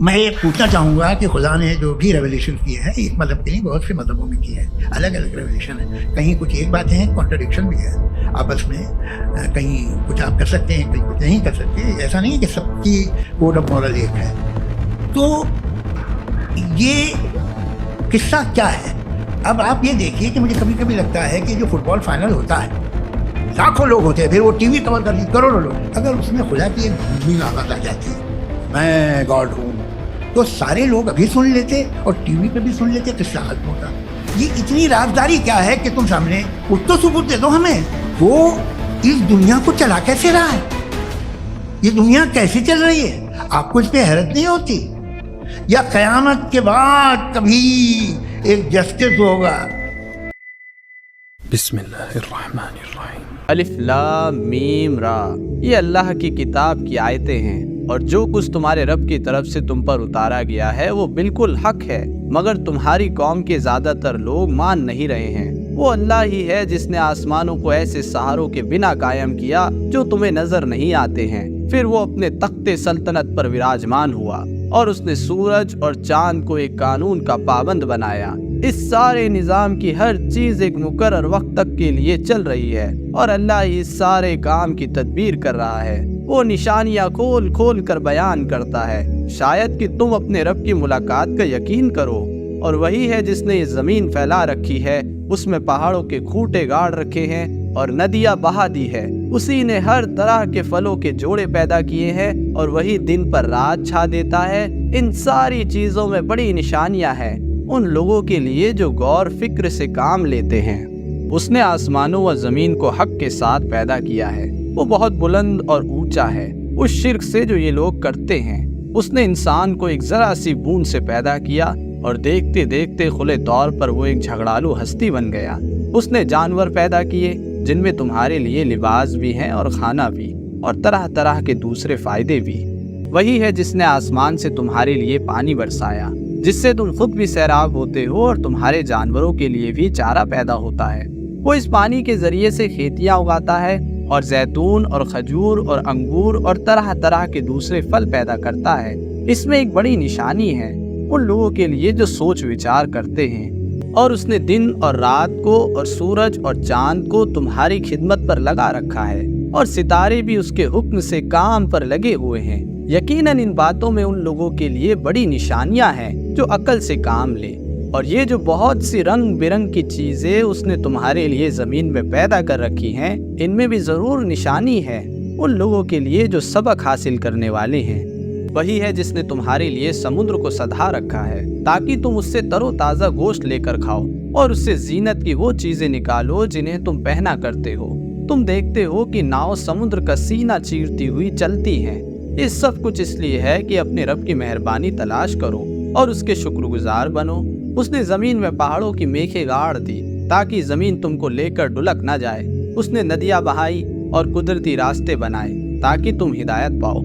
میں یہ پوچھنا چاہوں گا کہ خدا نے جو بھی ریولیوشن کی ہے ایک مذہب کے نہیں بہت سے مذہبوں میں کی ہے، الگ الگ ریولیوشن ہے، کہیں کچھ ایک باتیں ہیں، کانٹرڈکشن بھی ہے آپس میں، کہیں کچھ آپ کر سکتے ہیں کہیں کچھ نہیں کر سکتے، ایسا نہیں ہے کہ سب کی کوڈ آف مورل ایک ہے۔ تو یہ قصہ کیا ہے؟ اب آپ یہ دیکھیے کہ مجھے کبھی کبھی لگتا ہے کہ جو فٹ بال فائنل ہوتا ہے لاکھوں لوگ ہوتے ہیں، پھر وہ ٹی وی کور کر لی کروڑوں لوگ، اگر اس میں خدا کی ایک دھومی آواز آ جاتی میں گاڈ ہوں تو سارے لوگ ابھی سن لیتے اور ٹی وی پہ بھی سن لیتے، قصہ ختم ہوتا۔ یہ اتنی رازداری کیا ہے کہ تم سامنے کچھ تو ثبوت دے دو ہمیں، وہ اس دنیا کو چلا کیسے رہا ہے، یہ دنیا کیسے چل رہی ہے؟ آپ کو اس پہ حیرت نہیں ہوتی؟ یا قیامت کے بعد کبھی ایک جسٹس ہوگا؟ بسم اللہ الرحمن الرحیم۔ الف لام میم را، یہ اللہ کی کتاب کی آیتیں ہیں، اور جو کچھ تمہارے رب کی طرف سے تم پر اتارا گیا ہے وہ بالکل حق ہے، مگر تمہاری قوم کے زیادہ تر لوگ مان نہیں رہے ہیں۔ وہ اللہ ہی ہے جس نے آسمانوں کو ایسے سہاروں کے بنا قائم کیا جو تمہیں نظر نہیں آتے ہیں، پھر وہ اپنے تخت سلطنت پر وراجمان ہوا، اور اس نے سورج اور چاند کو ایک قانون کا پابند بنایا۔ اس سارے نظام کی ہر چیز ایک مقرر وقت تک کے لیے چل رہی ہے، اور اللہ ہی اس سارے کام کی تدبیر کر رہا ہے۔ وہ نشانیاں کھول کھول کر بیان کرتا ہے، شاید کہ تم اپنے رب کی ملاقات کا یقین کرو۔ اور وہی ہے جس نے یہ زمین پھیلا رکھی ہے، اس میں پہاڑوں کے کھوٹے گاڑ رکھے ہیں اور ندیاں بہا دی ہے۔ اسی نے ہر طرح کے پھلوں کے جوڑے پیدا کیے ہیں، اور وہی دن پر رات چھا دیتا ہے۔ ان ساری چیزوں میں بڑی نشانیاں ہیں ان لوگوں کے لیے جو غور فکر سے کام لیتے ہیں۔ اس نے آسمانوں و زمین کو حق کے ساتھ پیدا کیا ہے، وہ بہت بلند اور اونچا ہے اس شرک سے جو یہ لوگ کرتے ہیں۔ اس نے انسان کو ایک ذرا سی بوند سے پیدا کیا، اور دیکھتے دیکھتے کھلے طور پر وہ ایک جھگڑالو ہستی بن گیا۔ اس نے جانور پیدا کیے جن میں تمہارے لیے لباس بھی ہیں اور کھانا بھی، اور طرح طرح کے دوسرے فائدے بھی۔ وہی ہے جس نے آسمان سے تمہارے لیے پانی برسایا، جس سے تم خود بھی سیراب ہوتے ہو اور تمہارے جانوروں کے لیے بھی چارہ پیدا ہوتا ہے۔ وہ اس پانی کے ذریعے سے کھیتیاں اگاتا ہے، اور زیتون اور کھجور اور انگور اور طرح طرح کے دوسرے پھل پیدا کرتا ہے۔ اس میں ایک بڑی نشانی ہے ان لوگوں کے لیے جو سوچ وچار کرتے ہیں۔ اور اس نے دن اور رات کو اور سورج اور چاند کو تمہاری خدمت پر لگا رکھا ہے، اور ستارے بھی اس کے حکم سے کام پر لگے ہوئے ہیں۔ یقیناً ان باتوں میں ان لوگوں کے لیے بڑی نشانیاں ہیں جو عقل سے کام لیں۔ اور یہ جو بہت سی رنگ برنگ کی چیزیں اس نے تمہارے لیے زمین میں پیدا کر رکھی ہیں، ان میں بھی ضرور نشانی ہے ان لوگوں کے لیے جو سبق حاصل کرنے والے ہیں۔ وہی ہے جس نے تمہارے لیے سمندر کو سدھا رکھا ہے تاکہ تم اس سے تر و تازہ گوشت لے کر کھاؤ، اور اس سے زینت کی وہ چیزیں نکالو جنہیں تم پہنا کرتے ہو۔ تم دیکھتے ہو کہ ناؤ سمندر کا سینہ چیرتی ہوئی چلتی ہیں۔ یہ سب کچھ اس لیے ہے کہ اپنے رب کی مہربانی تلاش کرو اور اس کے شکر گزار بنو۔ اس نے زمین میں پہاڑوں کی میخیں گاڑ دی تاکہ زمین تم کو لے کر ڈلک نہ جائے۔ اس نے ندیاں بہائی اور قدرتی راستے بنائے تاکہ تم ہدایت پاؤ۔